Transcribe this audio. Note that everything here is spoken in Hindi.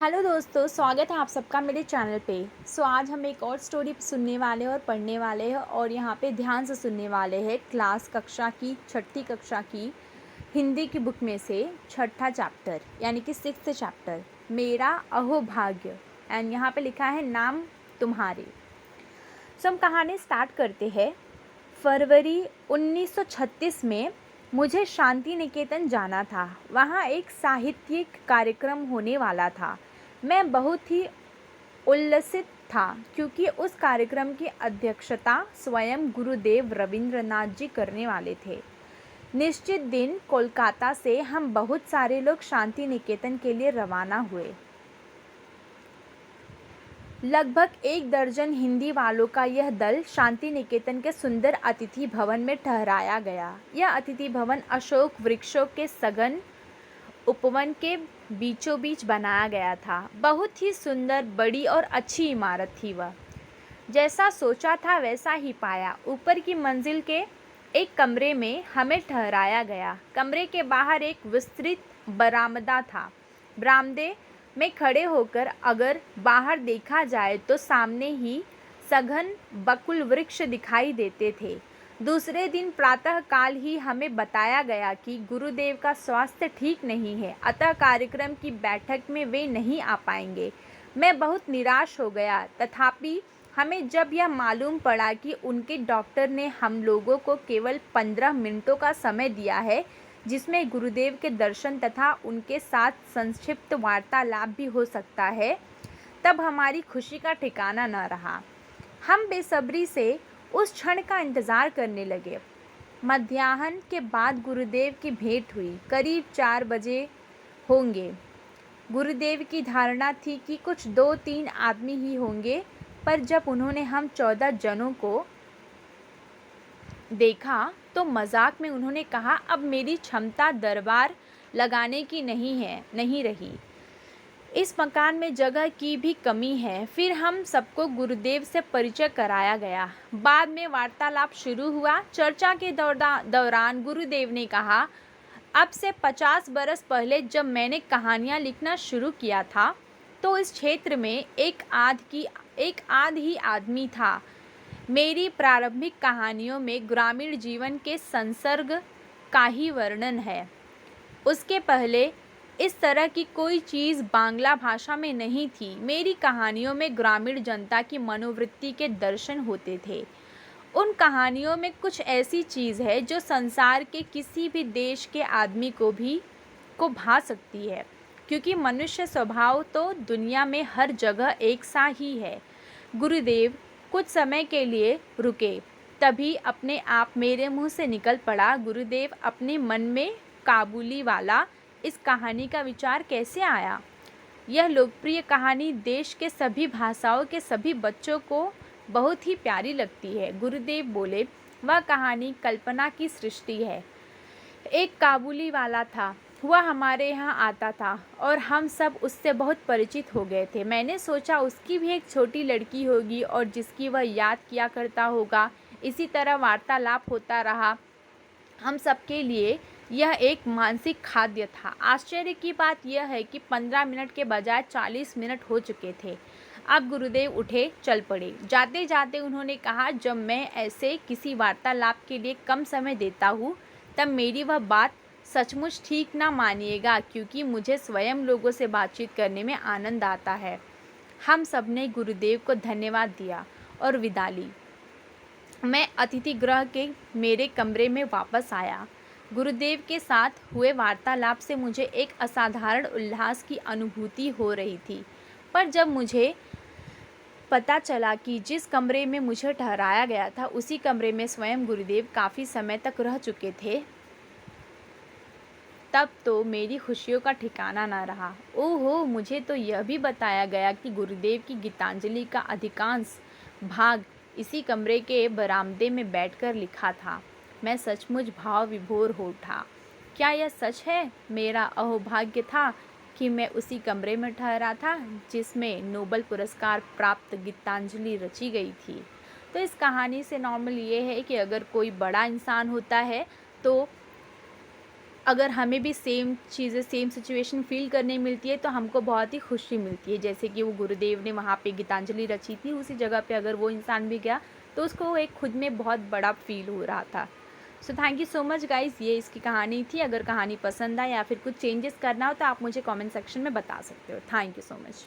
हेलो दोस्तों, स्वागत है आप सबका मेरे चैनल पे। आज हम एक और स्टोरी सुनने वाले हैं और पढ़ने वाले हैं और यहाँ पे ध्यान से सुनने वाले हैं। कक्षा की छठी कक्षा की हिंदी की बुक में से छठा चैप्टर यानी कि 6th चैप्टर, मेरा अहोभाग्य। एंड यहाँ पे लिखा है नाम तुम्हारे। हम कहानी स्टार्ट करते हैं। फरवरी 1936 में मुझे शांति निकेतन जाना था। वहाँ एक साहित्यिक कार्यक्रम होने वाला था। मैं बहुत ही उल्लसित था क्योंकि उस कार्यक्रम की अध्यक्षता स्वयं गुरुदेव रविंद्रनाथ जी करने वाले थे। निश्चित दिन कोलकाता से हम बहुत सारे लोग शांति निकेतन के लिए रवाना हुए। लगभग 1 दर्जन हिंदी वालों का यह दल शांति निकेतन के सुंदर अतिथि भवन में ठहराया गया। यह अतिथि भवन अशोक वृक्षों के सघन उपवन के बीचों बीच बनाया गया था। बहुत ही सुंदर, बड़ी और अच्छी इमारत थी वह। जैसा सोचा था वैसा ही पाया। ऊपर की मंजिल के एक कमरे में हमें ठहराया गया। कमरे के बाहर एक विस्तृत बरामदा था। बरामदे में खड़े होकर अगर बाहर देखा जाए तो सामने ही सघन बकुल वृक्ष दिखाई देते थे। दूसरे दिन प्रातः काल ही हमें बताया गया कि गुरुदेव का स्वास्थ्य ठीक नहीं है, अतः कार्यक्रम की बैठक में वे नहीं आ पाएंगे। मैं बहुत निराश हो गया। तथापि हमें जब यह मालूम पड़ा कि उनके डॉक्टर ने हम लोगों को केवल 15 मिनटों का समय दिया है, जिसमें गुरुदेव के दर्शन तथा उनके साथ संक्षिप्त वार्तालाप भी हो सकता है, तब हमारी खुशी का ठिकाना न रहा। हम बेसब्री से उस क्षण का इंतज़ार करने लगे। मध्याह्न के बाद गुरुदेव की भेंट हुई। करीब 4 बजे होंगे। गुरुदेव की धारणा थी कि कुछ 2-3 आदमी ही होंगे, पर जब उन्होंने हम 14 जनों को देखा तो मजाक में उन्होंने कहा, अब मेरी क्षमता दरबार लगाने की नहीं रही। इस मकान में जगह की भी कमी है। फिर हम सबको गुरुदेव से परिचय कराया गया। बाद में वार्तालाप शुरू हुआ। चर्चा के दौरान गुरुदेव ने कहा, अब से 50 बरस पहले जब मैंने कहानियाँ लिखना शुरू किया था तो इस क्षेत्र में एक आध ही आदमी था। मेरी प्रारंभिक कहानियों में ग्रामीण जीवन के संसर्ग का ही वर्णन है। उसके पहले इस तरह की कोई चीज़ बांग्ला भाषा में नहीं थी। मेरी कहानियों में ग्रामीण जनता की मनोवृत्ति के दर्शन होते थे। उन कहानियों में कुछ ऐसी चीज़ है जो संसार के किसी भी देश के आदमी को भा सकती है, क्योंकि मनुष्य स्वभाव तो दुनिया में हर जगह एक सा ही है। गुरुदेव कुछ समय के लिए रुके। तभी अपने आप मेरे मुंह से निकल पड़ा, गुरुदेव, अपने मन में काबुली वाला इस कहानी का विचार कैसे आया? यह लोकप्रिय कहानी देश के सभी भाषाओं के सभी बच्चों को बहुत ही प्यारी लगती है। गुरुदेव बोले, वह कहानी कल्पना की सृष्टि है। एक काबुली वाला था, वह हमारे यहाँ आता था और हम सब उससे बहुत परिचित हो गए थे। मैंने सोचा उसकी भी एक छोटी लड़की होगी और जिसकी वह याद किया करता होगा। इसी तरह वार्तालाप होता रहा। हम सबके लिए यह एक मानसिक खाद्य था। आश्चर्य की बात यह है कि 15 मिनट के बजाय 40 मिनट हो चुके थे। अब गुरुदेव उठे, चल पड़े। जाते जाते उन्होंने कहा, जब मैं ऐसे किसी वार्तालाप के लिए कम समय देता हूँ तब मेरी वह बात सचमुच ठीक ना मानिएगा, क्योंकि मुझे स्वयं लोगों से बातचीत करने में आनंद आता है। हम सब ने गुरुदेव को धन्यवाद दिया और विदा ली। मैं अतिथि गृह के मेरे कमरे में वापस आया। गुरुदेव के साथ हुए वार्तालाप से मुझे एक असाधारण उल्लास की अनुभूति हो रही थी, पर जब मुझे पता चला कि जिस कमरे में मुझे ठहराया गया था उसी कमरे में स्वयं गुरुदेव काफ़ी समय तक रह चुके थे, तब तो मेरी खुशियों का ठिकाना न रहा। ओहो, मुझे तो यह भी बताया गया कि गुरुदेव की गीतांजलि का अधिकांश भाग इसी कमरे के बरामदे में बैठकर लिखा था। मैं सचमुच भाव विभोर हो उठा। क्या यह सच है? मेरा अहोभाग्य था कि मैं उसी कमरे में ठहरा था जिसमें नोबेल पुरस्कार प्राप्त गीतांजलि रची गई थी। तो इस कहानी से नॉर्मल ये है कि अगर कोई बड़ा इंसान होता है तो अगर हमें भी सेम चीज़ें, सेम सिचुएशन फ़ील करने मिलती है तो हमको बहुत ही खुशी मिलती है। जैसे कि वो गुरुदेव ने वहाँ पे गीतांजलि रची थी, उसी जगह पे अगर वो इंसान भी गया तो उसको एक खुद में बहुत बड़ा फ़ील हो रहा था। So thank you so much guys, ये इसकी कहानी थी। अगर कहानी पसंद आए या फिर कुछ चेंजेस करना हो तो आप मुझे कमेंट सेक्शन में बता सकते हो। Thank you so much.